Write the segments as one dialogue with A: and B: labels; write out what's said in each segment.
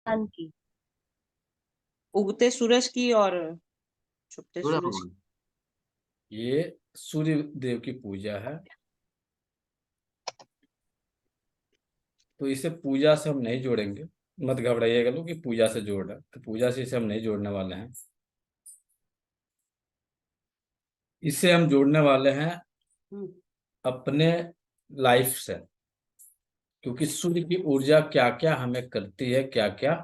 A: की, उगते सूरज की और छुपते
B: सूर्य
A: सूरज की।
B: भगवान, ये सूर्य देव की पूजा है। तो इसे पूजा से हम नहीं जोड़ेंगे, मत घबराइएगा लोग कि पूजा से जोड़ रहा है, तो पूजा से इसे हम नहीं जोड़ने वाले हैं। इसे हम जोड़ने वाले हैं
A: हम्म।
B: अपने लाइफ से, क्योंकि सूर्य की ऊर्जा क्या क्या हमें करती है, क्या क्या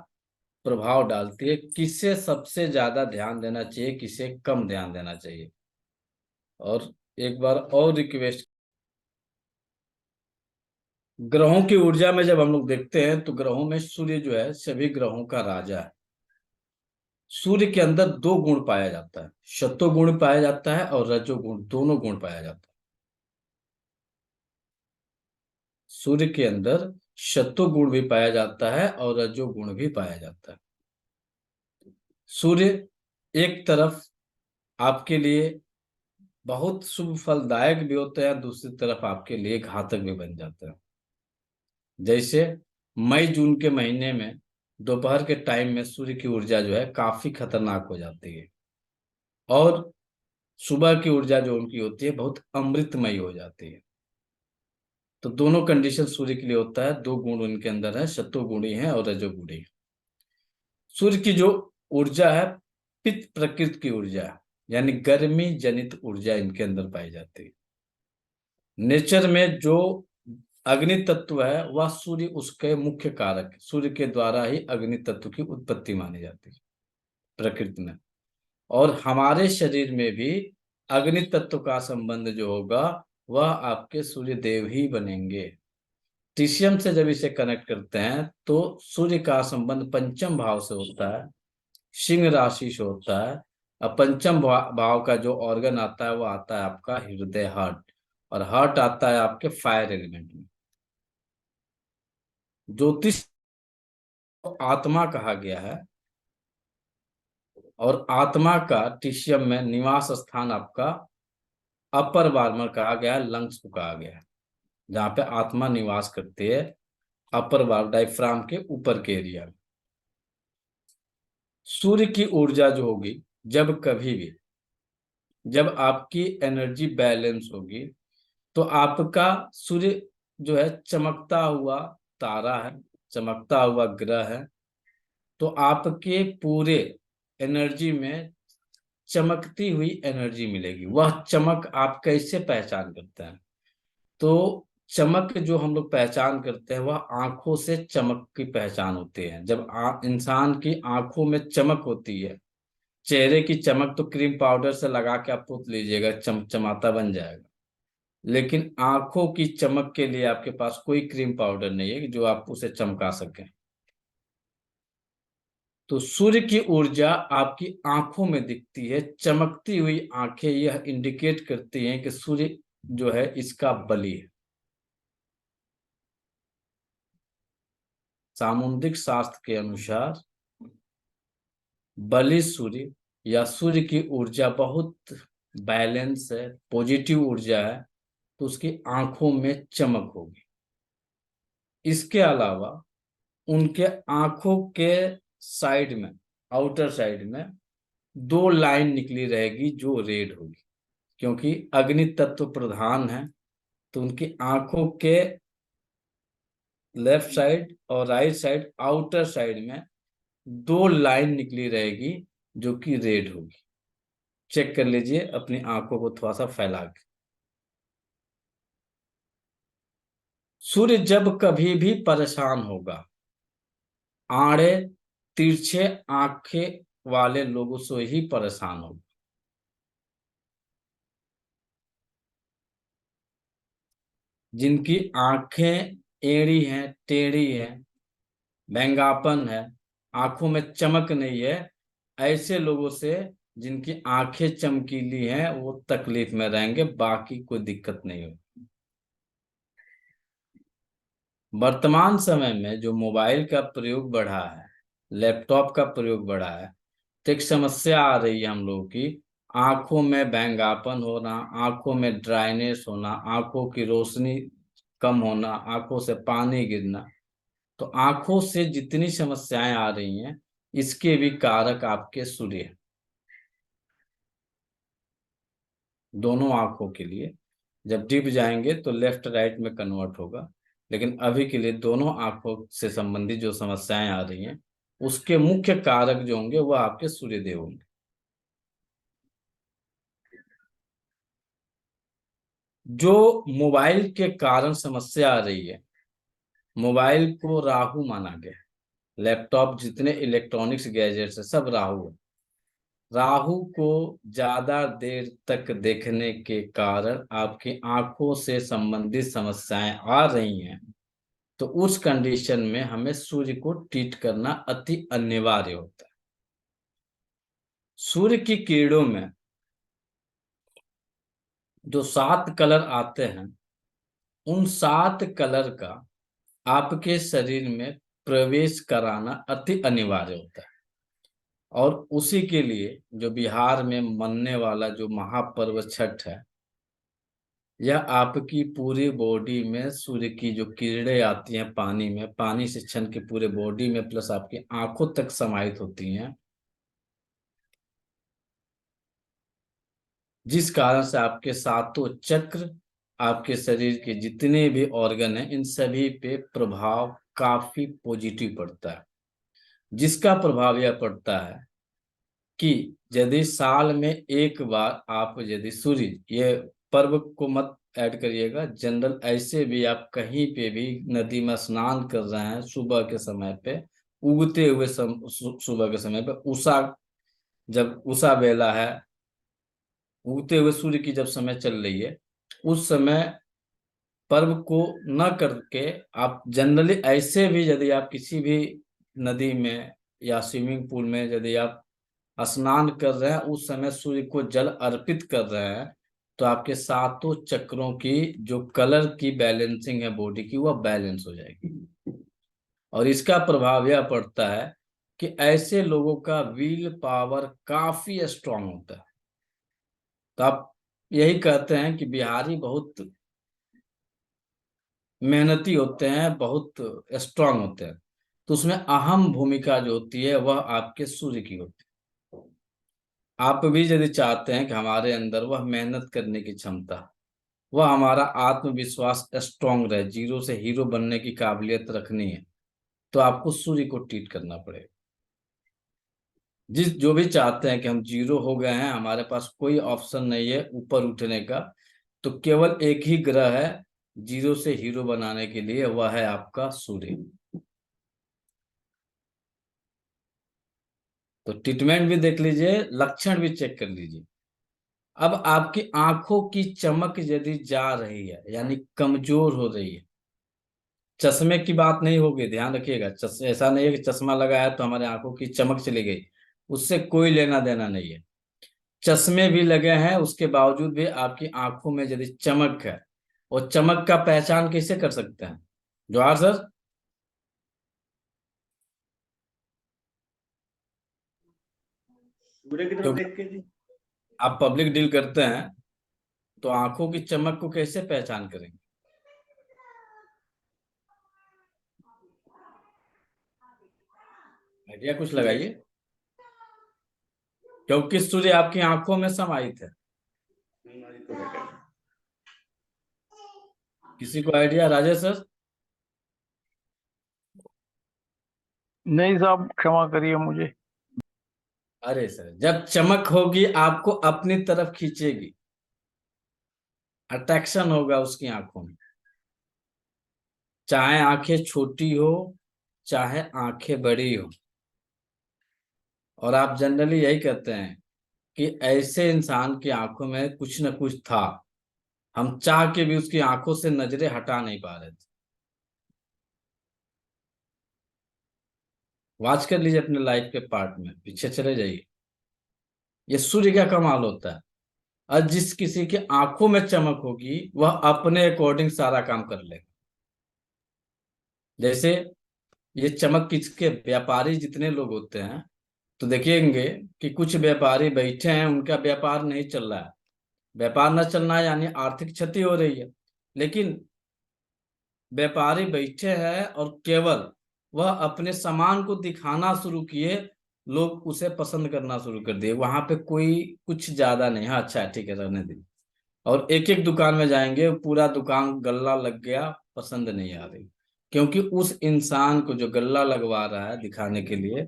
B: प्रभाव डालती है, किसे सबसे ज्यादा ध्यान देना चाहिए, किसे कम ध्यान देना चाहिए। और एक बार और रिक्वेस्ट, ग्रहों की ऊर्जा में जब हम लोग देखते हैं तो ग्रहों में सूर्य जो है सभी ग्रहों का राजा है। सूर्य के अंदर दो गुण पाया जाता है, सत्व गुण पाया जाता है और रजोगुण, दोनों गुण पाया जाता है। सूर्य के अंदर सत्व गुण भी पाया जाता है और रजोगुण भी पाया जाता है। सूर्य एक तरफ आपके लिए बहुत शुभ फलदायक भी होते हैं, दूसरी तरफ आपके लिए घातक भी बन जाते हैं। जैसे मई जून के महीने में दोपहर के टाइम में सूर्य की ऊर्जा जो है काफी खतरनाक हो जाती है, और सुबह की ऊर्जा जो उनकी होती है बहुत अमृतमयी हो जाती है। तो दोनों कंडीशन सूर्य के लिए होता है, दो गुण उनके अंदर है, सत्व गुणी है और रजोगुणी है। सूर्य की जो ऊर्जा है पित्त प्रकृति की ऊर्जा है, यानी गर्मी जनित ऊर्जा इनके अंदर पाई जाती है। नेचर में जो अग्नि तत्व है वह सूर्य उसके मुख्य कारक है। सूर्य के द्वारा ही अग्नि तत्व की उत्पत्ति मानी जाती है प्रकृति में। और हमारे शरीर में भी अग्नि तत्व का संबंध जो होगा वह आपके सूर्य देव ही बनेंगे। टीसीएम से जब इसे कनेक्ट करते हैं तो सूर्य का संबंध पंचम भाव से होता है, सिंह राशि से होता है। अब पंचम भाव का जो ऑर्गन आता है वो आता है आपका हृदय, हार्ट, और हार्ट आता है आपके फायर एलिमेंट में। ज्योतिष को आत्मा कहा गया है, और आत्मा का टीसीएम में निवास स्थान आपका अपर बार्मर कहा गया है, लंग्स को कहा गया है, जहाँ पे आत्मा निवास करती है, अपर बार डायफ्राम के ऊपर के एरिया में। सूर्य की ऊर्जा जो होगी, जब कभी भी जब आपकी एनर्जी बैलेंस होगी तो आपका सूर्य जो है चमकता हुआ तारा है, चमकता हुआ ग्रह है। तो आपके पूरे एनर्जी में चमकती हुई एनर्जी मिलेगी। वह चमक आप कैसे पहचान करते हैं? तो चमक जो हम लोग पहचान करते हैं वह आंखों से चमक की पहचान होती है। जब इंसान की आंखों में चमक होती है, चेहरे की चमक तो क्रीम पाउडर से लगा के आप पोत लीजिएगा, चमचमाता बन जाएगा। लेकिन आंखों की चमक के लिए आपके पास कोई क्रीम पाउडर नहीं है कि जो आप उसे चमका सकें। तो सूर्य की ऊर्जा आपकी आंखों में दिखती है, चमकती हुई आंखें यह इंडिकेट करती हैं कि सूर्य जो है इसका बलि है। सामुद्रिक शास्त्र के अनुसार बलि सूर्य या सूर्य की ऊर्जा बहुत बैलेंस है, पॉजिटिव ऊर्जा है, तो उसकी आंखों में चमक होगी। इसके अलावा उनके आंखों के साइड में, आउटर साइड में दो लाइन निकली रहेगी जो रेड होगी, क्योंकि अग्नि तत्व प्रधान है। तो उनकी आंखों के लेफ्ट साइड और राइट साइड, आउटर साइड में दो लाइन निकली रहेगी जो कि रेड होगी। चेक कर लीजिए अपनी आंखों को थोड़ा सा फैला के। सूर्य जब कभी भी परेशान होगा, आड़े तिरछे आंखें वाले लोगों से ही परेशान होगा। जिनकी आंखें टेढ़ी हैं, टेढ़ी हैं, बैंगापन है, आंखों में चमक नहीं है, ऐसे लोगों से, जिनकी आंखें चमकीली हैं, वो तकलीफ में रहेंगे, बाकी कोई दिक्कत नहीं होगी। वर्तमान समय में जो मोबाइल का प्रयोग बढ़ा है, लैपटॉप का प्रयोग बढ़ा है, तो एक समस्या आ रही है हम लोगों की, आंखों में बैंगापन होना, आंखों में ड्राइनेस होना, आंखों की रोशनी कम होना, आंखों से पानी गिरना। तो आंखों से जितनी समस्याएं आ रही हैं, इसके भी कारक आपके सूर्य हैं, दोनों आंखों के लिए। जब डीप जाएंगे तो लेफ्ट राइट में कन्वर्ट होगा, लेकिन अभी के लिए दोनों आंखों से संबंधित जो समस्याएं आ रही हैं, उसके मुख्य कारक जो होंगे वह आपके सूर्यदेव होंगे। जो मोबाइल के कारण समस्या आ रही है, मोबाइल को राहु माना गया है। लैपटॉप जितने इलेक्ट्रॉनिक्स गैजेट्स है सब राहु है। राहु को ज्यादा देर तक देखने के कारण आपकी आंखों से संबंधित समस्याएं आ रही हैं, तो उस कंडीशन में हमें सूर्य को ट्रीट करना अति अनिवार्य होता है। सूर्य की किरणों में जो 7 कलर आते हैं, उन 7 कलर का आपके शरीर में प्रवेश कराना अति अनिवार्य होता है। और उसी के लिए जो बिहार में मनने वाला जो महापर्व छठ है, यह आपकी पूरी बॉडी में सूर्य की जो किरणें आती हैं पानी में, पानी से छन के पूरे बॉडी में प्लस आपकी आंखों तक समाहित होती हैं, जिस कारण से आपके सातों चक्र, आपके शरीर के जितने भी ऑर्गन हैं, इन सभी पे प्रभाव काफी पॉजिटिव पड़ता है। जिसका प्रभाव यह पड़ता है कि यदि साल में एक बार आप यदि सूर्य, ये पर्व को मत ऐड करिएगा, जनरल ऐसे भी आप कहीं पे भी नदी में स्नान कर रहे हैं सुबह के समय पे, उगते हुए सुबह के समय पे, उषा, जब उषा बेला है, उगते हुए सूर्य की जब समय चल रही है, उस समय पर्व को न करके आप जनरली ऐसे भी यदि आप किसी भी नदी में या स्विमिंग पूल में यदि आप स्नान कर रहे हैं, उस समय सूर्य को जल अर्पित कर रहे हैं, तो आपके सातों चक्रों की जो कलर की बैलेंसिंग है बॉडी की, वह बैलेंस हो जाएगी। और इसका प्रभाव यह पड़ता है कि ऐसे लोगों का विल पावर काफी स्ट्रांग होता है। तो आप यही कहते हैं कि बिहारी बहुत मेहनती होते हैं, बहुत स्ट्रांग होते हैं। तो उसमें अहम भूमिका जो होती है वह आपके सूर्य की होती है। आप भी यदि चाहते हैं कि हमारे अंदर वह मेहनत करने की क्षमता, वह हमारा आत्मविश्वास स्ट्रांग रहे, जीरो से हीरो बनने की काबिलियत रखनी है, तो आपको सूर्य को ट्रीट करना पड़ेगा। जो भी चाहते हैं कि हम जीरो हो गए हैं, हमारे पास कोई ऑप्शन नहीं है ऊपर उठने का, तो केवल एक ही ग्रह है जीरो से हीरो बनाने के लिए, वह है आपका सूर्य। तो ट्रीटमेंट भी देख लीजिए, लक्षण भी चेक कर लीजिए। अब आपकी आंखों की चमक यदि जा रही है, यानी कमजोर हो रही है, चश्मे की बात नहीं होगी, ध्यान रखिएगा। ऐसा नहीं है कि चश्मा लगाया तो हमारे आंखों की चमक चली गई, उससे कोई लेना देना नहीं है। चश्मे भी लगे हैं, उसके बावजूद भी आपकी आंखों में यदि चमक है, और चमक का पहचान कैसे कर सकते हैं? जवाहर सर,
C: सूर्य की तरफ
B: क्योंकि
C: देख के जी।
B: आप पब्लिक डील करते हैं, तो आंखों की चमक को कैसे पहचान करेंगे? आइडिया कुछ लगाइए, क्योंकि सूर्य आपकी आंखों में समाहित है।
C: तो है।
B: किसी को आइडिया? राजेश सर?
D: नहीं साहब, क्षमा करिए मुझे।
B: अरे सर, जब चमक होगी आपको अपनी तरफ खींचेगी, अट्रैक्शन होगा उसकी आंखों में, चाहे आंखें छोटी हो चाहे आंखें बड़ी हो। और आप जनरली यही कहते हैं कि ऐसे इंसान की आंखों में कुछ न कुछ था, हम चाह के भी उसकी आंखों से नजरें हटा नहीं पा रहे थे। वॉच कर लीजिए अपने लाइफ के पार्ट में, पीछे चले जाइए। ये सूर्य का कमाल होता है। और जिस किसी की आंखों में चमक होगी, वह अपने अकॉर्डिंग सारा काम कर लेगा। जैसे ये चमक किसके, व्यापारी जितने लोग होते हैं, तो देखेंगे कि कुछ व्यापारी बैठे हैं, उनका व्यापार नहीं चल रहा है। व्यापार न चलना है यानी आर्थिक क्षति हो रही है, लेकिन व्यापारी बैठे हैं और केवल वह अपने सामान को दिखाना शुरू किए, लोग उसे पसंद करना शुरू कर दिए। वहां पे कोई कुछ ज्यादा नहीं, हाँ अच्छा ठीक है रहने दीजिए। और एक एक दुकान में जाएंगे, पूरा दुकान गल्ला लग गया, पसंद नहीं आ रही, क्योंकि उस इंसान को जो गल्ला लगवा रहा है दिखाने के लिए,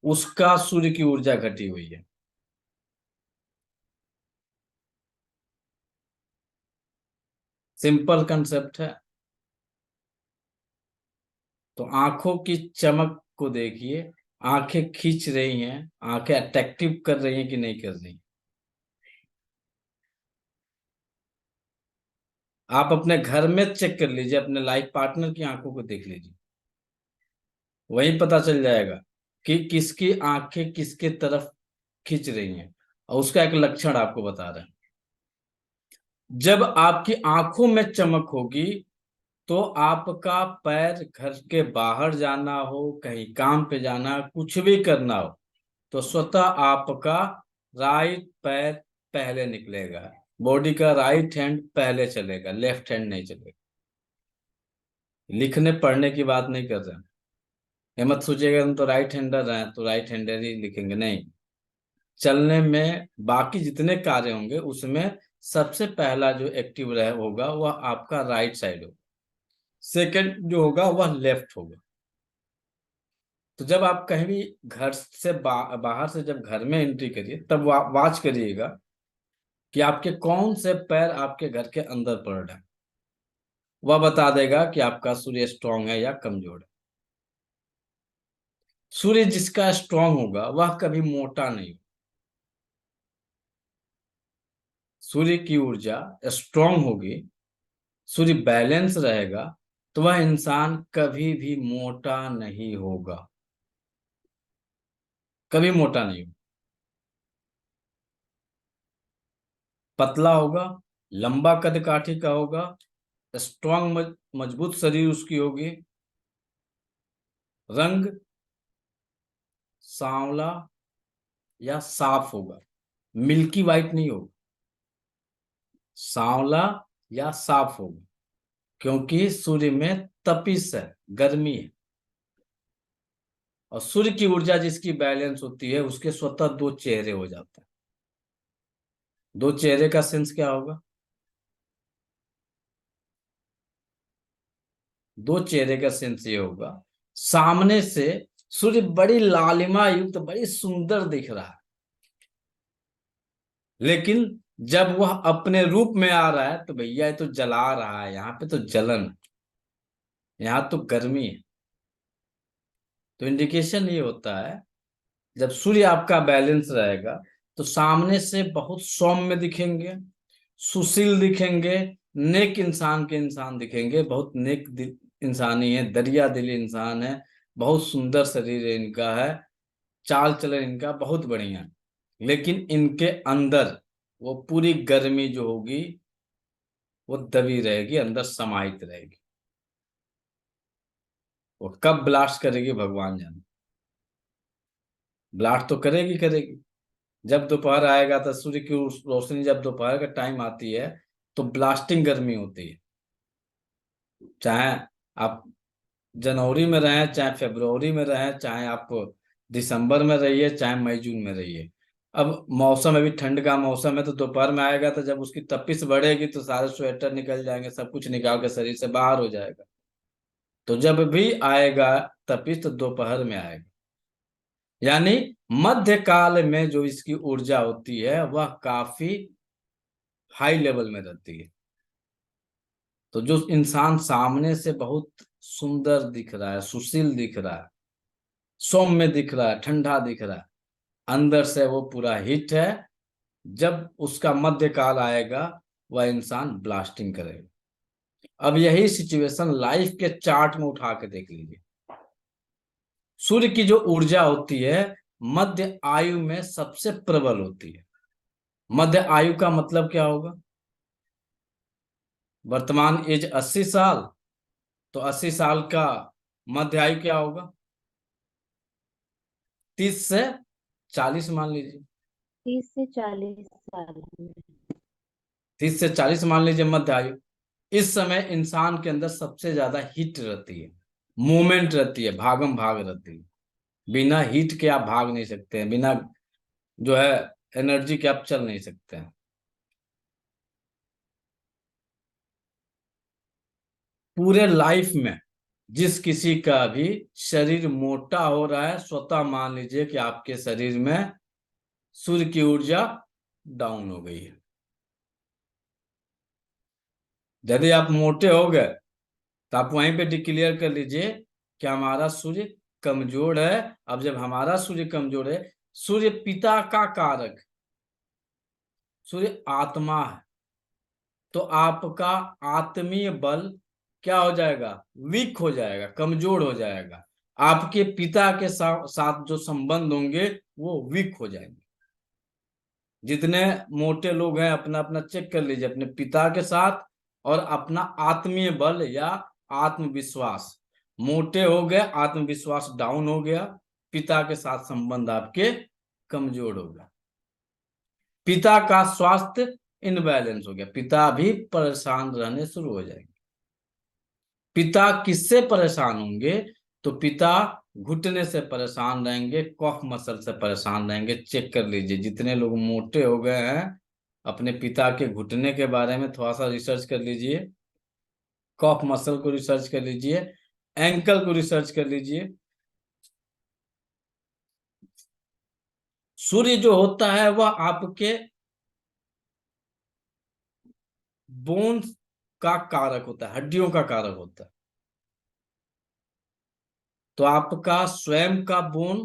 B: उसका सूर्य की ऊर्जा घटी हुई है। सिंपल कंसेप्ट है। तो आंखों की चमक को देखिए, आंखें खींच रही हैं, आंखें अट्रैक्टिव कर रही हैं कि नहीं कर रही। आप अपने घर में चेक कर लीजिए, अपने लाइफ पार्टनर की आंखों को देख लीजिए, वही पता चल जाएगा कि किसकी आंखें किसके तरफ खींच रही हैं। और उसका एक लक्षण आपको बता रहे हैं। जब आपकी आंखों में चमक होगी, तो आपका पैर घर के बाहर जाना हो, कहीं काम पे जाना, कुछ भी करना हो, तो स्वतः आपका राइट पैर पहले निकलेगा, बॉडी का राइट हैंड पहले चलेगा, लेफ्ट हैंड नहीं चलेगा। लिखने पढ़ने की बात नहीं कर रहे हैं। ये मत सोचिएगा हम तो राइट हैंडर हैं तो राइट हैंडर ही लिखेंगे, नहीं। चलने में बाकी जितने कार्य होंगे उसमें सबसे पहला जो एक्टिव रहे होगा वह आपका राइट साइड होगा, सेकंड जो होगा वह लेफ्ट होगा। तो जब आप कहीं भी घर से बाहर से जब घर में एंट्री करिए, तब वॉच करिएगा कि आपके कौन से पैर आपके घर के अंदर पड़ रहे हैं। वह बता देगा कि आपका सूर्य स्ट्रांग है या कमजोर है। सूर्य जिसका स्ट्रांग होगा वह कभी मोटा नहीं। सूर्य की ऊर्जा स्ट्रांग होगी, सूर्य बैलेंस रहेगा, तो वह इंसान कभी भी मोटा नहीं होगा, कभी मोटा नहीं होगा। पतला होगा, लंबा कद काठी का होगा, स्ट्रांग मजबूत शरीर उसकी होगी। रंग सांवला या साफ होगा, मिल्की वाइट नहीं होगा, सांवला या साफ होगा, क्योंकि सूर्य में तपिश है, गर्मी है। और सूर्य की ऊर्जा जिसकी बैलेंस होती है उसके स्वतः दो चेहरे हो जाते हैं। दो चेहरे का सेंस क्या होगा? दो चेहरे का सेंस ये होगा, सामने से सूर्य बड़ी लालिमा युक्त बड़ी सुंदर दिख रहा है, लेकिन जब वह अपने रूप में आ रहा है तो भैया ये तो जला रहा है, यहाँ पे तो जलन है, यहाँ तो गर्मी है। तो इंडिकेशन ये होता है, जब सूर्य आपका बैलेंस रहेगा तो सामने से बहुत सौम्य दिखेंगे, सुशील दिखेंगे, नेक इंसान के इंसान दिखेंगे, बहुत नेक इंसानी है, दरिया दिल इंसान है, बहुत सुंदर शरीर है इनका है, चाल चलन इनका बहुत बढ़िया है। लेकिन इनके अंदर वो पूरी गर्मी जो होगी वो दबी रहेगी, अंदर समाहित रहेगी। वो कब ब्लास्ट करेगी भगवान जाने। ब्लास्ट तो करेगी करेगी, जब दोपहर आएगा तो सूर्य की रोशनी जब दोपहर का टाइम आती है तो ब्लास्टिंग गर्मी होती है। चाहे आप जनवरी में रहें, चाहे फरवरी में रहें, चाहे आप दिसंबर में रहिए, चाहे मई जून में रहिए। अब मौसम अभी ठंड का मौसम है, तो दोपहर में आएगा तो जब उसकी तपिश बढ़ेगी तो सारे स्वेटर निकल जाएंगे, सब कुछ निकाल के शरीर से बाहर हो जाएगा। तो जब भी आएगा तपिश तो दोपहर में आएगा, यानी मध्य काल में जो इसकी ऊर्जा होती है वह काफी हाई लेवल में रहती है। तो जो इंसान सामने से बहुत सुंदर दिख रहा है, सुशील दिख रहा है, सौम्य दिख रहा है, ठंडा दिख रहा है, अंदर से वो पूरा हिट है। जब उसका मध्य काल आएगा वह इंसान ब्लास्टिंग करेगा। अब यही सिचुएशन लाइफ के चार्ट में उठा के देख लीजिए। सूर्य की जो ऊर्जा होती है मध्य आयु में सबसे प्रबल होती है। मध्य आयु का मतलब क्या होगा? वर्तमान एज 80 साल, तो 80 साल का मध्य आयु क्या होगा? 30 से 40 मान लीजिए।
E: 30 से 40 साल में।
B: 30 से 40 मान लीजिए मध्य आयु। इस समय इंसान के अंदर सबसे ज्यादा हीट रहती है, मूवमेंट रहती है, भागम भाग रहती है। बिना हीट के आप भाग नहीं सकते हैं, बिना जो है एनर्जी के आप चल नहीं सकते हैं। पूरे लाइफ में जिस किसी का भी शरीर मोटा हो रहा है, स्वतः मान लीजिए कि आपके शरीर में सूर्य की ऊर्जा डाउन हो गई है। यदि आप मोटे हो गए तो आप वहीं पे डिक्लेयर कर लीजिए कि हमारा सूर्य कमजोर है। अब जब हमारा सूर्य कमजोर है, सूर्य पिता का कारक, सूर्य आत्मा है, तो आपका आत्मीय बल क्या हो जाएगा? वीक हो जाएगा, कमजोर हो जाएगा। आपके पिता के साथ जो संबंध होंगे वो वीक हो जाएंगे। जितने मोटे लोग हैं अपना अपना चेक कर लीजिए, अपने पिता के साथ और अपना आत्मीय बल या आत्मविश्वास। मोटे हो गए, आत्मविश्वास डाउन हो गया, पिता के साथ संबंध आपके कमजोर हो गया, पिता का स्वास्थ्य इनबैलेंस हो गया, पिता भी परेशान रहने शुरू हो जाएंगे। पिता किससे परेशान होंगे? तो पिता घुटने से परेशान रहेंगे, कफ मसल से परेशान रहेंगे। चेक कर लीजिए, जितने लोग मोटे हो गए हैं अपने पिता के घुटने के बारे में थोड़ा सा रिसर्च कर लीजिए, कफ मसल को रिसर्च कर लीजिए, एंकल को रिसर्च कर लीजिए। सूर्य जो होता है वह आपके बोन्स का कारक होता है, हड्डियों का कारक होता है। तो आपका स्वयं का बोन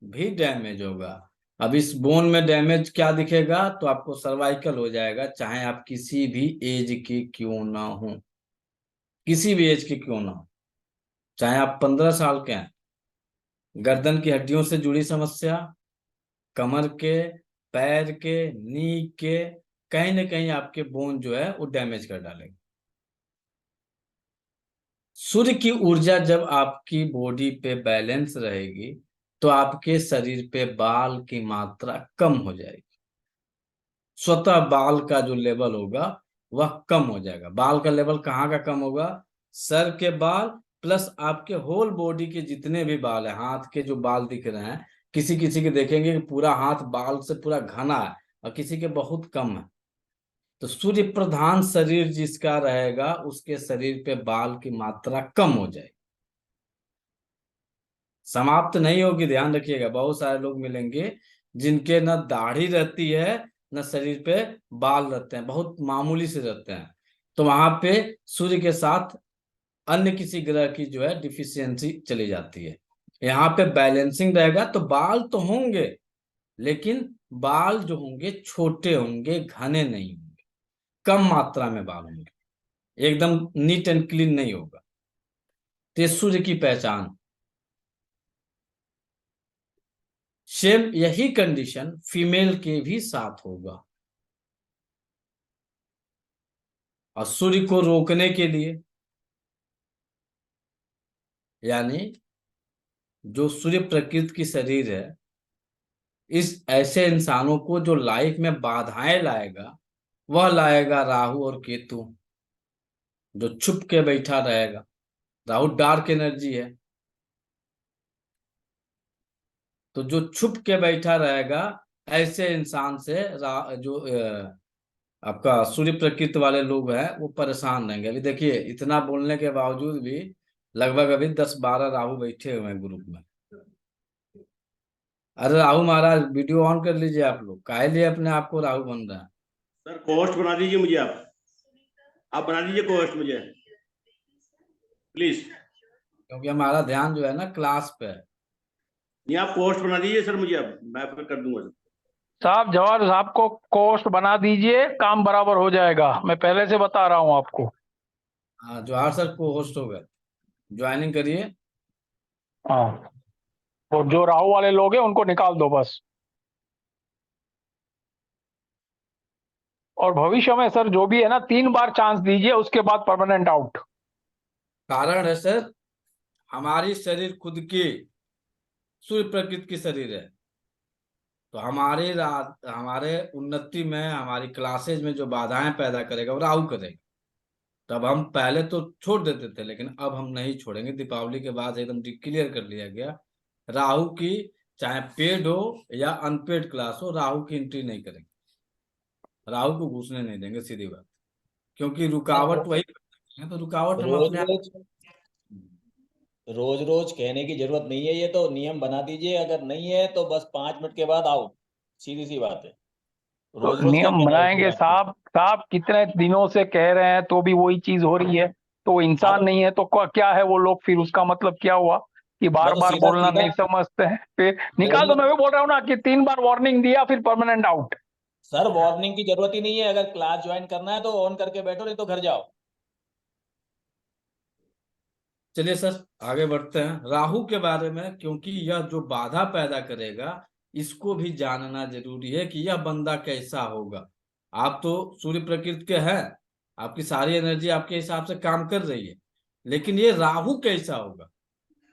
B: भी डैमेज होगा। अब इस बोन में डैमेज क्या दिखेगा? तो आपको सर्वाइकल हो जाएगा, चाहे आप किसी भी एज के क्यों ना हो, किसी भी एज के क्यों ना हो, चाहे आप 15 साल के हैं। गर्दन की हड्डियों से जुड़ी समस्या, कमर के, पैर के, नी के, कहीं ना कहीं आपके बोन जो है वो डैमेज कर डालेगा। सूर्य की ऊर्जा जब आपकी बॉडी पे बैलेंस रहेगी तो आपके शरीर पे बाल की मात्रा कम हो जाएगी। स्वतः बाल का जो लेवल होगा वह कम हो जाएगा। बाल का लेवल कहाँ का कम होगा? सर के बाल प्लस आपके होल बॉडी के जितने भी बाल है, हाथ के जो बाल दिख रहे हैं, किसी किसी के देखेंगे कि पूरा हाथ बाल से पूरा घना है और किसी के बहुत कम है। तो सूर्य प्रधान शरीर जिसका रहेगा उसके शरीर पे बाल की मात्रा कम हो जाएगी। समाप्त नहीं होगी, ध्यान रखिएगा। बहुत सारे लोग मिलेंगे जिनके न दाढ़ी रहती है न शरीर पे बाल रहते हैं, बहुत मामूली से रहते हैं। तो वहां पे सूर्य के साथ अन्य किसी ग्रह की जो है डिफिशियंसी चली जाती है। यहाँ पे बैलेंसिंग रहेगा तो बाल तो होंगे, लेकिन बाल जो होंगे छोटे होंगे, घने नहीं होंगे, कम मात्रा में बाल होंगे, एकदम नीट एंड क्लीन नहीं होगा। तो ये सूर्य की पहचान। सेम यही कंडीशन फीमेल के भी साथ होगा। और सूर्य को रोकने के लिए, यानी जो सूर्य प्रकृति की शरीर है, इस ऐसे इंसानों को जो लाइफ में बाधाएं लाएगा वह लाएगा राहु और केतु, जो छुप के बैठा रहेगा। राहु डार्क एनर्जी है, तो जो छुप के बैठा रहेगा ऐसे इंसान से जो आपका सूर्य प्रकृति वाले लोग हैं वो परेशान रहेंगे। अभी देखिए, इतना बोलने के बावजूद भी लगभग अभी 10-12 राहु बैठे हुए हैं ग्रुप में। अरे राहु महाराज, वीडियो ऑन कर लीजिए। आप लोग काहे लिए अपने आप को राहु बन रहे हैं?
C: सर कोस्ट बना दीजिए मुझे, आप बना दीजिए कोस्ट मुझे प्लीज।
B: क्योंकि हमारा ध्यान जो है ना क्लास पे है।
C: नहीं, आप पोस्ट बना दीजिए सर मुझे, अब मैं फिर कर दूंगा सर।
D: साहब जवाहर साहब को कोस्ट बना दीजिए, काम बराबर हो जाएगा, मैं पहले से बता रहा हूँ आपको।
B: हाँ, जवाहर सर को होस्ट हो गए, ज्वाइनिंग करिए।
D: हाँ, और जो राहु वाले लोग हैं उनको निकाल दो बस। और भविष्य में सर जो भी है ना 3 बार चांस दीजिए, उसके बाद परमानेंट आउट।
B: कारण है सर, हमारी शरीर खुद की सूर्य प्रकृति की शरीर है। तो हमारे उन्नति में, हमारी क्लासेज में जो बाधाएं पैदा करेगा वो राहु करेगा। तब हम पहले तो छोड़ देते थे, लेकिन अब हम नहीं छोड़ेंगे। दीपावली के बाद एकदम क्लियर कर लिया गया, राहु की चाहे पेड हो या अनपेड क्लास हो, राहु की एंट्री नहीं करेंगे, राहु को घुसने नहीं देंगे, सीधी बात। क्योंकि रुकावट वही है, तो रुकावट हम
E: रोज
B: अपने
E: रोज रोज रोज कहने की जरूरत नहीं है, ये तो नियम बना दीजिए। अगर नहीं है तो बस 5 मिनट के बाद आओ, सीधी सी बात है।
D: तो
E: रोज रोज क्या
D: नियम
E: कहना है
D: बनाएंगे
E: आपको?
D: साहब, साहब कितने दिनों से कह रहे हैं तो भी वही चीज हो रही है। तो वो इंसान नहीं है तो क्या है वो लोग, फिर उसका मतलब क्या हुआ कि बार
E: मैं तो
D: बार
E: सीधा
D: बोलना
E: सीधा
D: नहीं समझते हैं, फिर निकाल दो।
E: बोलना।
D: मैं भी बोल रहा हूँ ना कि 3 बार वार्निंग दिया फिर परमानेंट आउट।
E: सर वार्निंग की जरूरत ही नहीं है, अगर क्लास ज्वाइन करना है तो ऑन करके बैठो, नहीं तो घर जाओ।
B: चलिए सर आगे बढ़ते हैं राहु के बारे में, क्योंकि यह जो बाधा पैदा करेगा इसको भी जानना जरूरी है कि यह बंदा कैसा होगा। आप तो सूर्य प्रकृति के हैं, आपकी सारी एनर्जी आपके हिसाब से काम कर रही है, लेकिन ये राहु कैसा होगा,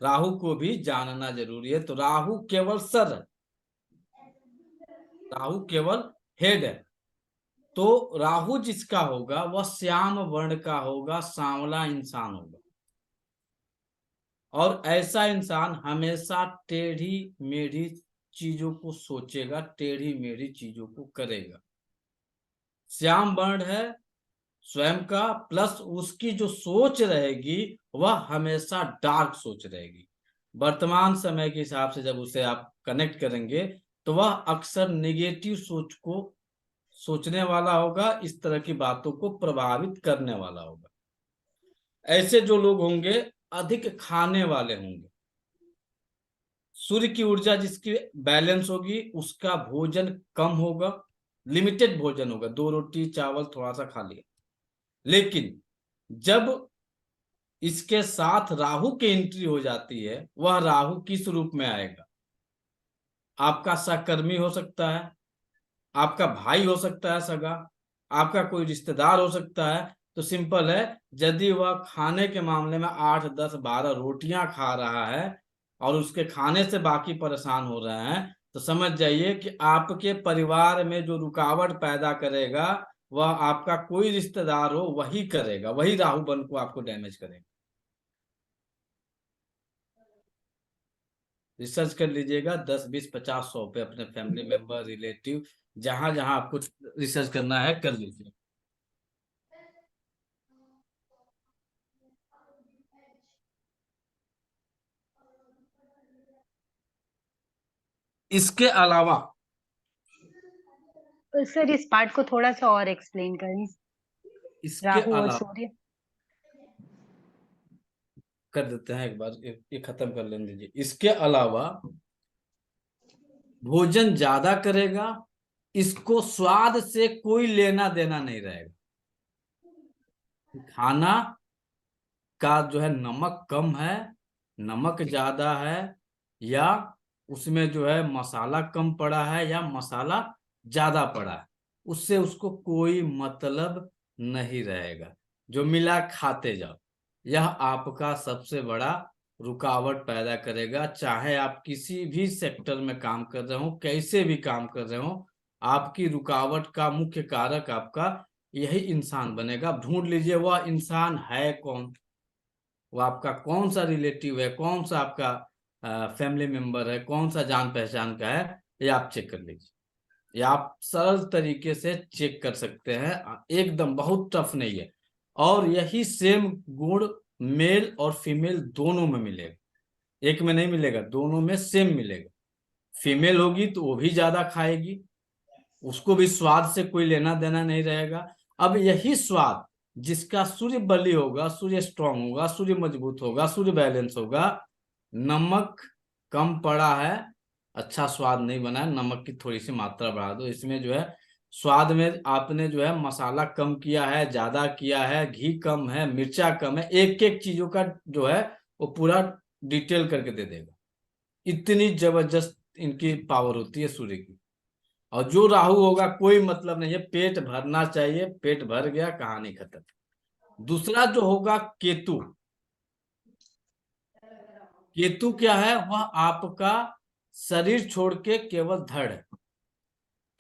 B: राहु को भी जानना जरूरी है। तो राहु केवल सर है, राहु केवल हेड है। तो राहु जिसका होगा वह श्याम वर्ण का होगा, सांवला इंसान होगा, और ऐसा इंसान हमेशा टेढ़ी मेढ़ी चीजों को सोचेगा, टेढ़ी मेढ़ी चीजों को करेगा। श्याम वर्ण है स्वयं का, प्लस उसकी जो सोच रहेगी वह हमेशा डार्क सोच रहेगी। वर्तमान समय के हिसाब से जब उसे आप कनेक्ट करेंगे तो वह अक्सर नेगेटिव सोच को सोचने वाला होगा, इस तरह की बातों को प्रभावित करने वाला होगा। ऐसे जो लोग होंगे अधिक खाने वाले होंगे। सूर्य की ऊर्जा जिसकी बैलेंस होगी उसका भोजन कम होगा, लिमिटेड भोजन होगा, 2 रोटी चावल थोड़ा सा खा लिया। लेकिन जब इसके साथ राहु की एंट्री हो जाती है, वह राहु किस रूप में आएगा? आपका सहकर्मी हो सकता है, आपका भाई हो सकता है सगा, आपका कोई रिश्तेदार हो सकता है। तो सिंपल है, यदि वह खाने के मामले में 8 10 12 रोटियां खा रहा है और उसके खाने से बाकी परेशान हो रहे हैं, तो समझ जाइए कि आपके परिवार में जो रुकावट पैदा करेगा वह आपका कोई रिश्तेदार हो वही करेगा, वही राहु बन को आपको डैमेज करेगा। रिसर्च कर लीजिएगा, 10 20 50 100 पे अपने फैमिली मेंबर रिलेटिव जहां जहां आपको रिसर्च करना है कर लीजिए। इसके अलावा
F: सर इस पार्ट को थोड़ा सा और एक्सप्लेन करें,
B: इसके
F: राहु और
B: अलावा
F: सूर्य।
B: कर देते हैं एक बार, ये खत्म कर लेने दीजिए। इसके अलावा भोजन ज्यादा करेगा, इसको स्वाद से कोई लेना देना नहीं रहेगा। खाना का जो है नमक कम है, नमक ज्यादा है, या उसमें जो है मसाला कम पड़ा है या मसाला ज्यादा पड़ा है, उससे उसको कोई मतलब नहीं रहेगा। जो मिला खाते जाओ, यह आपका सबसे बड़ा रुकावट पैदा करेगा। चाहे आप किसी भी सेक्टर में काम कर रहे हो, कैसे भी काम कर रहे हो, आपकी रुकावट का मुख्य कारक आपका यही इंसान बनेगा। आप ढूंढ लीजिए वह इंसान है कौन, वो आपका कौन सा रिलेटिव है, कौन सा आपका फैमिली मेंबर है, कौन सा जान पहचान का है, ये आप चेक कर लीजिए। ये आप सरल तरीके से चेक कर सकते हैं, एकदम बहुत टफ नहीं है। और यही सेम गुण मेल और फीमेल दोनों में मिलेगा, एक में नहीं मिलेगा, दोनों में सेम मिलेगा। फीमेल होगी तो वो भी ज्यादा खाएगी, उसको भी स्वाद से कोई लेना देना नहीं रहेगा। अब यही स्वाद जिसका सूर्य बली होगा, सूर्य स्ट्रांग होगा, सूर्य मजबूत होगा, सूर्य बैलेंस होगा, नमक कम पड़ा है, अच्छा स्वाद नहीं बना है, नमक की थोड़ी सी मात्रा बढ़ा दो। इसमें जो है स्वाद में आपने जो है मसाला कम किया है, ज्यादा किया है, घी कम है, मिर्चा कम है, एक एक चीजों का जो है वो पूरा डिटेल करके दे देगा। इतनी जबरदस्त इनकी पावर होती है सूर्य की। और जो राहु होगा कोई मतलब नहीं है, पेट भरना चाहिए, पेट भर गया कहानी खत्म। दूसरा जो होगा केतु, केतु क्या है? वह आपका शरीर छोड़ के केवल धड़ है।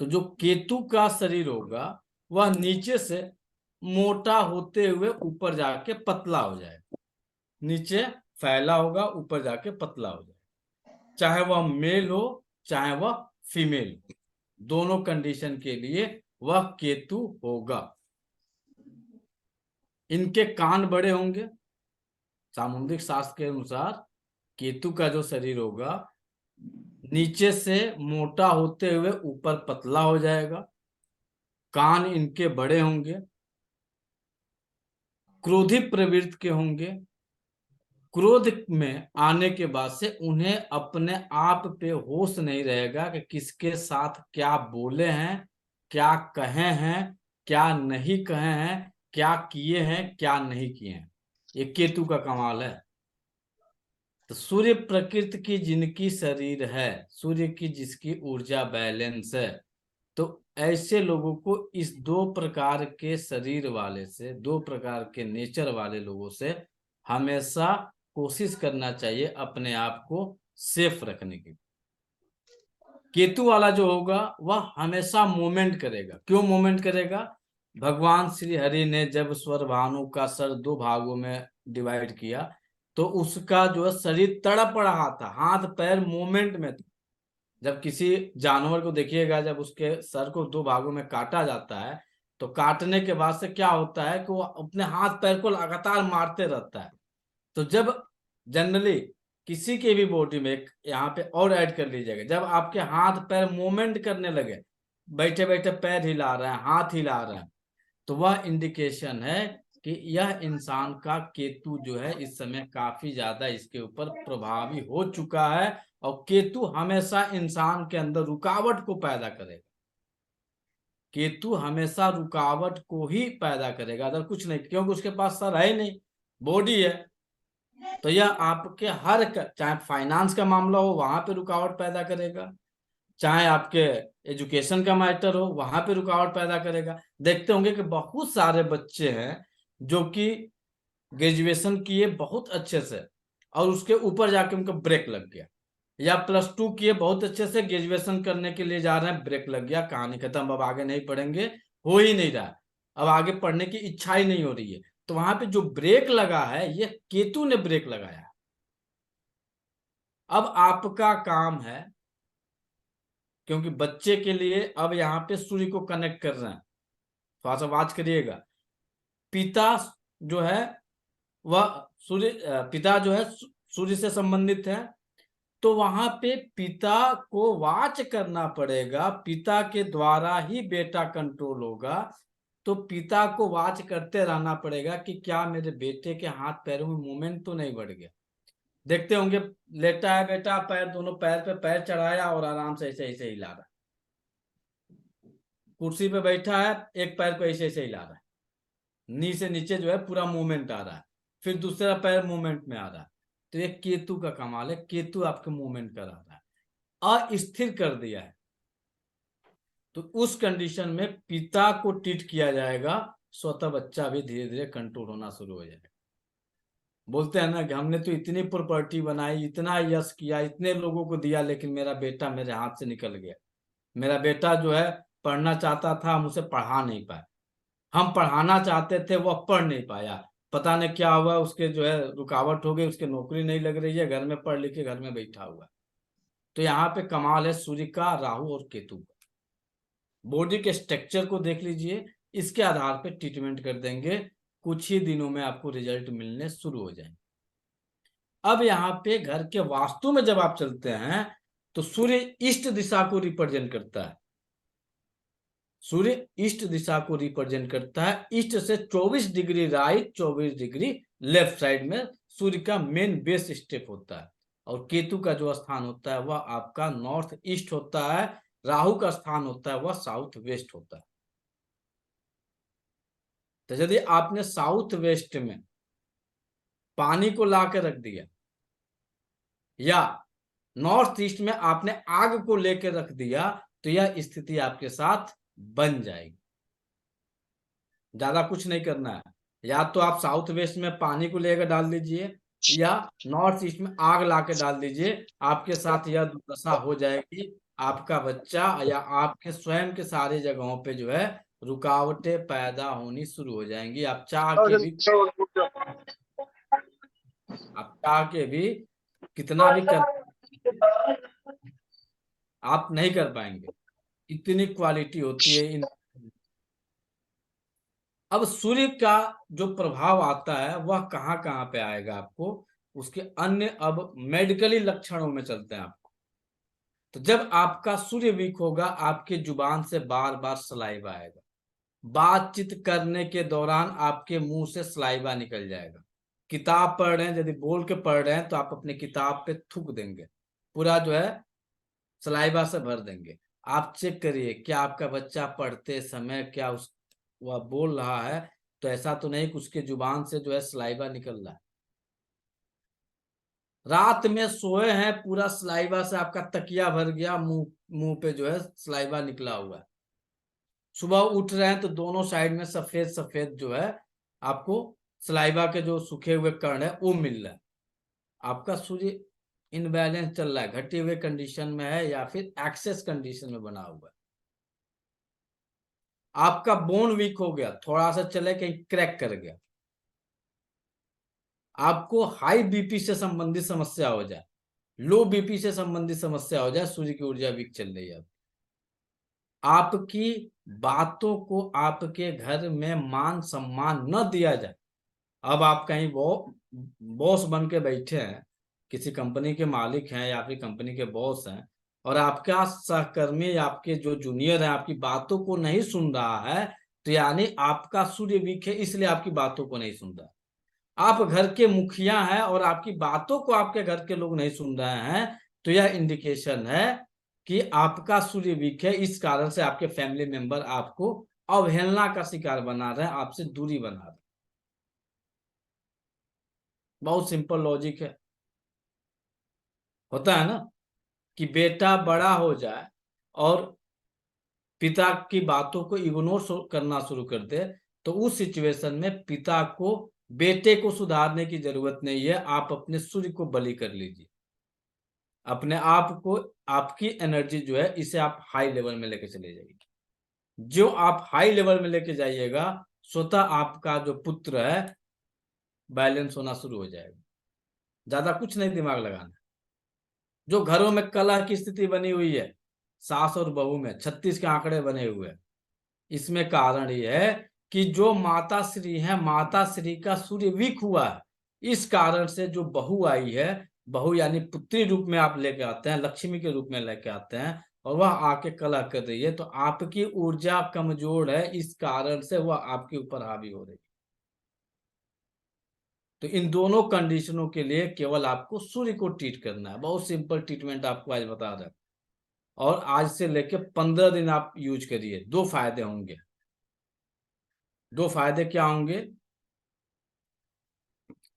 B: तो जो केतु का शरीर होगा वह नीचे से मोटा होते हुए ऊपर जाके पतला हो जाएगा, नीचे फैला होगा, ऊपर जाके पतला हो जाएगा, चाहे वह मेल हो चाहे वह फीमेल हो, दोनों कंडीशन के लिए वह केतु होगा। इनके कान बड़े होंगे, सामुद्रिक शास्त्र के अनुसार केतु का जो शरीर होगा नीचे से मोटा होते हुए ऊपर पतला हो जाएगा, कान इनके बड़े होंगे, क्रोधी प्रवृत्ति के होंगे, क्रोध में आने के बाद से उन्हें अपने आप पे होश नहीं रहेगा कि किसके साथ क्या बोले हैं, क्या कहे हैं, क्या नहीं कहे हैं, क्या किए हैं, क्या नहीं किए हैं। ये केतु का कमाल है। तो सूर्य प्रकृति की जिनकी शरीर है, सूर्य की जिसकी ऊर्जा बैलेंस है, तो ऐसे लोगों को इस दो प्रकार के शरीर वाले से, दो प्रकार के नेचर वाले लोगों से हमेशा कोशिश करना चाहिए अपने आप को सेफ रखने की। केतु वाला जो होगा वह हमेशा मूवमेंट करेगा। क्यों मूवमेंट करेगा? भगवान श्री हरि ने जब स्वर भानु का सर दो भागों में डिवाइड किया तो उसका जो है शरीर तड़प रहा था, हाथ पैर मूवमेंट में था। जब किसी जानवर को देखिएगा, जब उसके सर को दो भागों में काटा जाता है तो काटने के बाद से क्या होता है कि वो अपने हाथ पैर को लगातार मारते रहता है। तो जब जनरली किसी के भी बॉडी में, यहाँ पे और ऐड कर लीजिएगा, जब आपके हाथ पैर मूवमेंट करने लगे, बैठे बैठे पैर हिला रहे हैं, हाथ हिला रहे हैं, तो वह इंडिकेशन है कि यह इंसान का केतु जो है इस समय काफी ज्यादा इसके ऊपर प्रभावी हो चुका है। और केतु हमेशा इंसान के अंदर रुकावट को पैदा करेगा। केतु हमेशा रुकावट को ही पैदा करेगा, अगर कुछ नहीं, क्योंकि उसके पास सर है नहीं, बॉडी है। तो यह आपके हर चाहे फाइनेंस का मामला हो वहां पे रुकावट पैदा करेगा, चाहे आपके एजुकेशन का मैटर हो वहां पे रुकावट पैदा करेगा। देखते होंगे कि बहुत सारे बच्चे हैं जो कि ग्रेजुएशन किए बहुत अच्छे से और उसके ऊपर जाके उनका ब्रेक लग गया, या +2 किए बहुत अच्छे से, ग्रेजुएशन करने के लिए जा रहे हैं, ब्रेक लग गया, कहानी खत्म, अब आगे नहीं पढ़ेंगे, हो ही नहीं रहा, अब आगे पढ़ने की इच्छा ही नहीं हो रही है। तो वहां पे जो ब्रेक लगा है ये केतु ने ब्रेक लगाया। अब आपका काम है, क्योंकि बच्चे के लिए अब यहाँ पे सूर्य को कनेक्ट कर रहे हैं, थोड़ा सा वाच करिएगा। पिता जो है वह सूर्य, पिता जो है सूर्य से संबंधित है, तो वहां पे पिता को वाच करना पड़ेगा, पिता के द्वारा ही बेटा कंट्रोल होगा। तो पिता को वाच करते रहना पड़ेगा कि क्या मेरे बेटे के हाथ पैरों में मूवमेंट तो नहीं बढ़ गया। देखते होंगे लेटा है बेटा, पैर दोनों पैर पे पैर चढ़ाया और आराम से ऐसे ऐसे हिला रहा है, कुर्सी पे बैठा है एक पैर को ऐसे ऐसे हिला रहा है, नी से नीचे जो है पूरा मूवमेंट आ रहा है, फिर दूसरा पैर मूवमेंट में आ रहा है। तो ये केतु का कमाल है, केतु आपके मूवमेंट करा रहा है, अस्थिर कर दिया है। तो उस कंडीशन में पिता को ट्रीट किया जाएगा, स्वतः बच्चा भी धीरे धीरे कंट्रोल होना शुरू हो जाएगा। बोलते हैं ना कि हमने तो इतनी प्रॉपर्टी बनाई, इतना यश किया, इतने लोगों को दिया, लेकिन मेरा बेटा मेरे हाथ से निकल गया। मेरा बेटा जो है पढ़ना चाहता था, हम उसे पढ़ा नहीं पाए, हम पढ़ाना चाहते थे वह पढ़ नहीं पाया, पता नहीं क्या हुआ, उसके जो है रुकावट हो गई, उसके नौकरी नहीं लग रही है, घर में पढ़ लिख के घर में बैठा हुआ। तो यहाँ पे कमाल है सूर्य का, राहु और केतु का। बॉडी के स्ट्रक्चर को देख लीजिए, इसके आधार पे ट्रीटमेंट कर देंगे, कुछ ही दिनों में आपको रिजल्ट मिलने शुरू हो जाएंगे। अब यहाँ पे घर के वास्तु में जब आप चलते हैं तो सूर्य ईस्ट दिशा को रिप्रेजेंट करता है, सूर्य ईस्ट दिशा को रिप्रेजेंट करता है। ईस्ट से 24 degree right, 24 degree left side में सूर्य का मेन बेस स्टेप होता है। और केतु का जो स्थान होता है वह आपका नॉर्थ ईस्ट होता है, राहु का स्थान होता है वह साउथ वेस्ट होता है। तो यदि आपने साउथ वेस्ट में पानी को ला के रख दिया या नॉर्थ ईस्ट में आपने आग को लेकर रख दिया तो यह स्थिति आपके साथ बन जाएगी। ज्यादा कुछ नहीं करना है, या तो आप साउथ वेस्ट में पानी को लेकर डाल दीजिए या नॉर्थ ईस्ट में आग ला के डाल दीजिए, आपके साथ यह दुर्दशा हो जाएगी। आपका बच्चा या आपके स्वयं के सारे जगहों पे जो है रुकावटें पैदा होनी शुरू हो जाएंगी। आप चाह के भी कितना भी कर, आप नहीं कर पाएंगे। इतनी क्वालिटी होती है इन। अब सूर्य का जो प्रभाव आता है वह कहाँ कहाँ पे आएगा आपको, उसके अन्य अब मेडिकली लक्षणों में चलते हैं आपको। तो जब आपका सूर्य वीक होगा, आपके जुबान से बार बार सलाइवा आएगा, बातचीत करने के दौरान आपके मुंह से सलाइवा निकल जाएगा। किताब पढ़ रहे हैं, यदि बोल के पढ़ रहे हैं तो आप अपनी किताब पे थूक देंगे, पूरा जो है सलाइवा से भर देंगे। आप चेक करिए क्या आपका बच्चा पढ़ते समय क्या वह बोल रहा है, तो ऐसा तो नहीं कि उसके जुबान से जो है सलाइवा निकल रहा है। रात में सोए हैं, पूरा सलाइवा से आपका तकिया भर गया, मुंह पे जो है सलाइवा निकला हुआ है। सुबह उठ रहे हैं तो दोनों साइड में सफेद सफेद जो है आपको सलाइवा के जो सूखे हुए कण है वो मिल रहा है। आपका सूर्य इनबैलेंस चल रहा है, घटे हुए कंडीशन में है या फिर एक्सेस कंडीशन में बना हुआ है। आपका बोन वीक हो गया, थोड़ा सा चले कहीं क्रैक कर गया। आपको हाई बीपी से संबंधित समस्या हो जाए, लो बीपी से संबंधित समस्या हो जाए, सूर्य की ऊर्जा वीक चल रही है। आपकी बातों को आपके घर में मान सम्मान न दिया जाए। अब आप कहीं वो बॉस बन के बैठे हैं, किसी कंपनी के मालिक हैं या फिर कंपनी के बॉस हैं, और आपका सहकर्मी या आपके जो जूनियर है आपकी बातों को नहीं सुन रहा है, तो यानी आपका सूर्य वीक है, इसलिए आपकी बातों को नहीं सुन रहा है। आप घर के मुखिया हैं और आपकी बातों को आपके घर के लोग नहीं सुन रहे हैं, तो यह इंडिकेशन है कि आपका सूर्य वीक है। इस कारण से आपके फैमिली मेंबर आपको अवहेलना का शिकार बना रहे हैं, आपसे दूरी बना रहे हैं। बहुत सिंपल लॉजिक है। होता है ना कि बेटा बड़ा हो जाए और पिता की बातों को इग्नोर करना शुरू कर दे, तो उस सिचुएशन में पिता को बेटे को सुधारने की जरूरत नहीं है, आप अपने सूर्य को बलि कर लीजिए। अपने आप को, आपकी एनर्जी जो है इसे आप हाई लेवल में लेके चले जाइए। जो आप हाई लेवल में लेके जाइएगा, स्वतः आपका जो पुत्र है बैलेंस होना शुरू हो जाएगा। ज्यादा कुछ नहीं दिमाग लगाना। जो घरों में कलह की स्थिति बनी हुई है, सास और बहू में 36 के आंकड़े बने हुए हैं, इसमें कारण ये है कि जो माता श्री है, माता श्री का सूर्य वीक हुआ है। इस कारण से जो बहू आई है, बहू यानी पुत्री रूप में आप लेके आते हैं, लक्ष्मी के रूप में लेके आते हैं, और वह आके कलह कर रही है, तो आपकी ऊर्जा कमजोर है, इस कारण से वह आपके ऊपर हावी हो रही है। तो इन दोनों कंडीशनों के लिए केवल आपको सूर्य को ट्रीट करना है। बहुत सिंपल ट्रीटमेंट आपको आज बता रहे हैं, और आज से लेके 15 दिन आप यूज करिए। 2 फायदे होंगे। 2 फायदे क्या होंगे?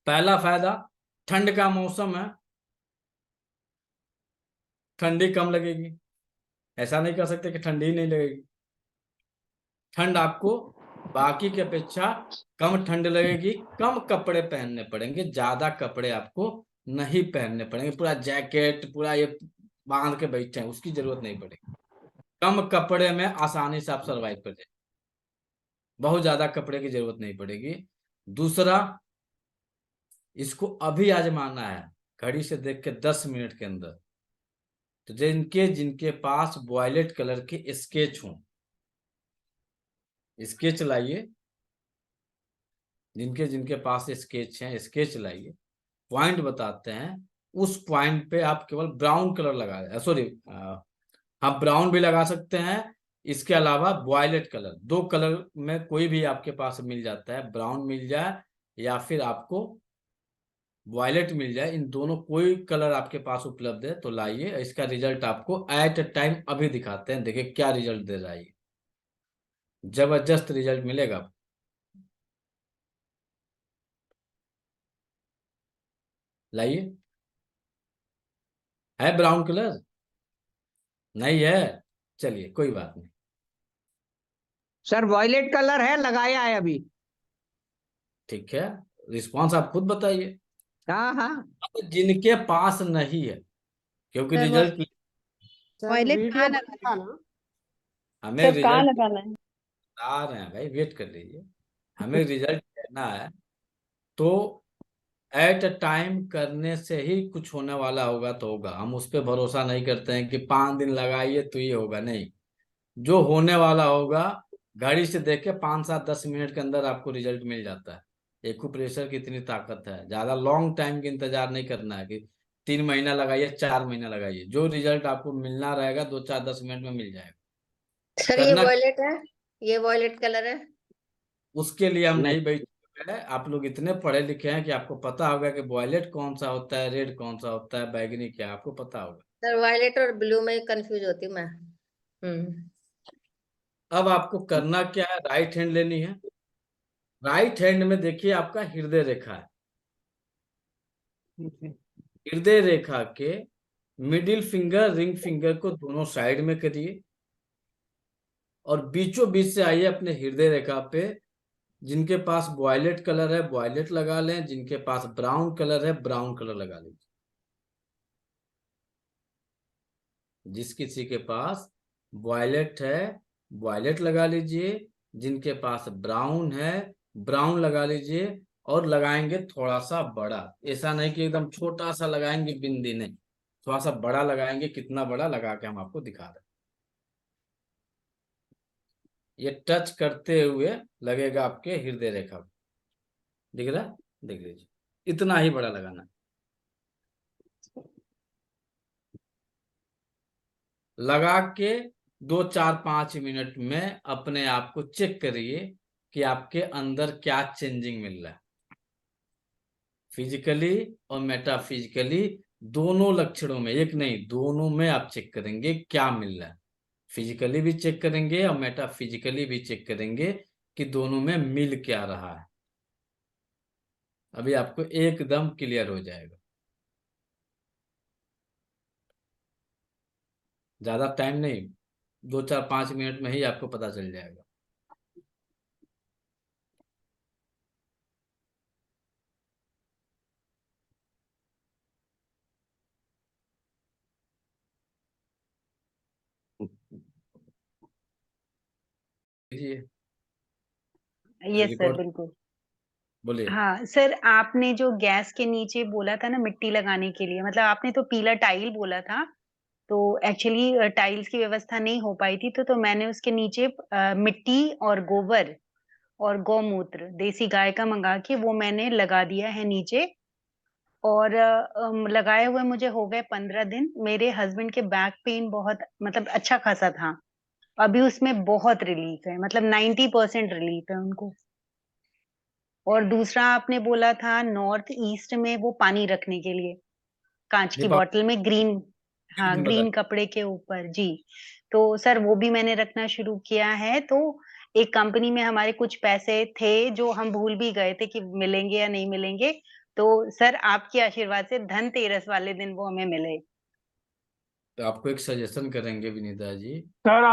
B: पहला फायदा, ठंड का मौसम है, ठंडी कम लगेगी। ऐसा नहीं कर सकते कि ठंडी ही नहीं लगेगी। ठंड आपको बाकी की अपेक्षा कम ठंड लगेगी, कम कपड़े पहनने पड़ेंगे, ज्यादा कपड़े आपको नहीं पहनने पड़ेंगे। पूरा जैकेट पूरा ये बांध के बैठे हैं, उसकी जरूरत नहीं पड़ेगी। कम कपड़े में आसानी से आप सर्वाइव कर जाएंगे, बहुत ज्यादा कपड़े की जरूरत नहीं पड़ेगी। दूसरा, इसको अभी आजमाना है, घड़ी से देख के 10 मिनट के अंदर। तो जिनके पास वॉयलेट कलर के स्केच हों, स्केच लाइए। जिनके पास स्केच हैं, स्केच लाइए। पॉइंट बताते हैं, उस पॉइंट पे आप केवल ब्राउन कलर लगा दें। सॉरी, आप ब्राउन भी लगा सकते हैं। इसके अलावा वॉयलेट कलर, 2 कलर में कोई भी आपके पास मिल जाता है, ब्राउन मिल जाए या फिर आपको वॉयलेट मिल जाए, इन दोनों कोई कलर आपके पास उपलब्ध है तो लाइए। इसका रिजल्ट आपको एट ए टाइम अभी दिखाते हैं, देखिए क्या रिजल्ट दे रहा है। जबरदस्त रिजल्ट मिलेगा। लाइए। है ब्राउन कलर? नहीं है, चलिए कोई बात नहीं।
G: सर वॉयलेट कलर है, लगाया है अभी।
B: ठीक है, रिस्पांस आप खुद बताइए।
G: हाँ हाँ।
B: अब जिनके पास नहीं है, क्योंकि रिजल्ट
H: वॉयलेट कहाँ लगाना है?
B: हमें
H: सर कहाँ
B: रिजल्ट
H: लगाना है?
B: आ रहे हैं भाई, वेट कर लीजिए, हमें रिजल्ट लेना है। तो एट अ टाइम करने से ही कुछ होने वाला होगा तो होगा, हम उस पर भरोसा नहीं करते हैं कि 5 दिन लगाइए तो ये होगा, नहीं। जो होने वाला होगा, घड़ी से देख के 5 7 10 मिनट के अंदर आपको रिजल्ट मिल जाता है। एक्यूप्रेशर की इतनी ताकत है, ज्यादा लॉन्ग टाइम की इंतजार नहीं करना है कि 3 महीना लगाइए 4 महीना लगाइए, जो रिजल्ट आपको मिलना रहेगा 2 4 10 मिनट में मिल जाएगा।
H: सर ये
B: करना,
H: वॉयलेट है, ये वॉयलेट कलर है।
B: उसके लिए हम
C: नो।
B: नहीं बैठे हैं। आप लोग इतने पढ़े लिखे हैं कि आपको पता होगा कि वॉयलेट कौन सा होता है, रेड कौन सा होता है, बैगनी क्या, आपको पता होगा।
H: सर वॉयलेट और ब्लू में कंफ्यूज होती हूँ मैं।
B: अब आपको करना क्या है, राइट हैंड लेनी है। राइट हैंड में देखिए आपका हृदय रेखा है। हृदय रेखा के मिडिल फिंगर, रिंग फिंगर को दोनों साइड में करिए और बीचों बीच से आइए अपने हृदय रेखा पे। जिनके पास वॉयलेट कलर है वॉयलेट लगा लें, जिनके पास ब्राउन कलर है ब्राउन कलर लगा लीजिए। जिस किसी के पास वॉयलेट है वॉयलेट लगा लीजिए, जिनके पास ब्राउन है ब्राउन लगा लीजिए। और लगाएंगे थोड़ा सा बड़ा, ऐसा नहीं कि एकदम छोटा सा लगाएंगे बिंदी, नहीं, थोड़ा सा बड़ा लगाएंगे। कितना बड़ा लगा के हम आपको दिखा रहे हैं। ये टच करते हुए लगेगा आपके हृदय रेखा को। दिख रहा है? देख लीजिए, इतना ही बड़ा लगाना है। लगा के 2 4 5 मिनट में अपने आप को चेक करिए कि आपके अंदर क्या चेंजिंग मिल रहा है, फिजिकली और मेटाफिजिकली दोनों लक्षणों में, एक नहीं दोनों में आप चेक करेंगे क्या मिल रहा है। फिजिकली भी चेक करेंगे और मेटाफिजिकली भी चेक करेंगे कि दोनों में मिल क्या रहा है। अभी आपको एकदम क्लियर हो जाएगा, ज्यादा टाइम नहीं, 2 4 5 मिनट में ही आपको पता चल जाएगा। जी,
F: यस सर,
B: रिकॉर्ड
F: बिल्कुल।
B: बोलिए।
F: हाँ सर, आपने जो गैस के नीचे बोला था ना मिट्टी लगाने के लिए, मतलब आपने तो पीला टाइल बोला था। तो एक्चुअली टाइल्स की व्यवस्था नहीं हो पाई थी, तो मैंने उसके नीचे मिट्टी और गोबर और गौमूत्र देसी गाय का मंगा के वो मैंने लगा दिया है नीचे। और लगाए हुए मुझे हो गए 15 दिन। मेरे हस्बैंड के बैक पेन बहुत मतलब अच्छा खासा था, अभी उसमें बहुत रिलीफ है, मतलब 90% रिलीफ है उनको। और दूसरा आपने बोला था नॉर्थ ईस्ट में वो पानी रखने के लिए, कांच की
B: दीपा,
F: बोतल में ग्रीन।
B: एक
F: हाँ,
B: दिन बता।
F: ग्रीन कपड़े के ऊपर जी। तो सर वो भी मैंने रखना शुरू किया है। तो एक कंपनी में हमारे कुछ पैसे थे जो हम भूल भी गए थे कि मिलेंगे या नहीं मिलेंगे। तो सर आपके आशीर्वाद से धनतेरस वाले दिन वो हमें मिले।
B: तो आपको एक सजेशन करेंगे विनीता जी।
D: सर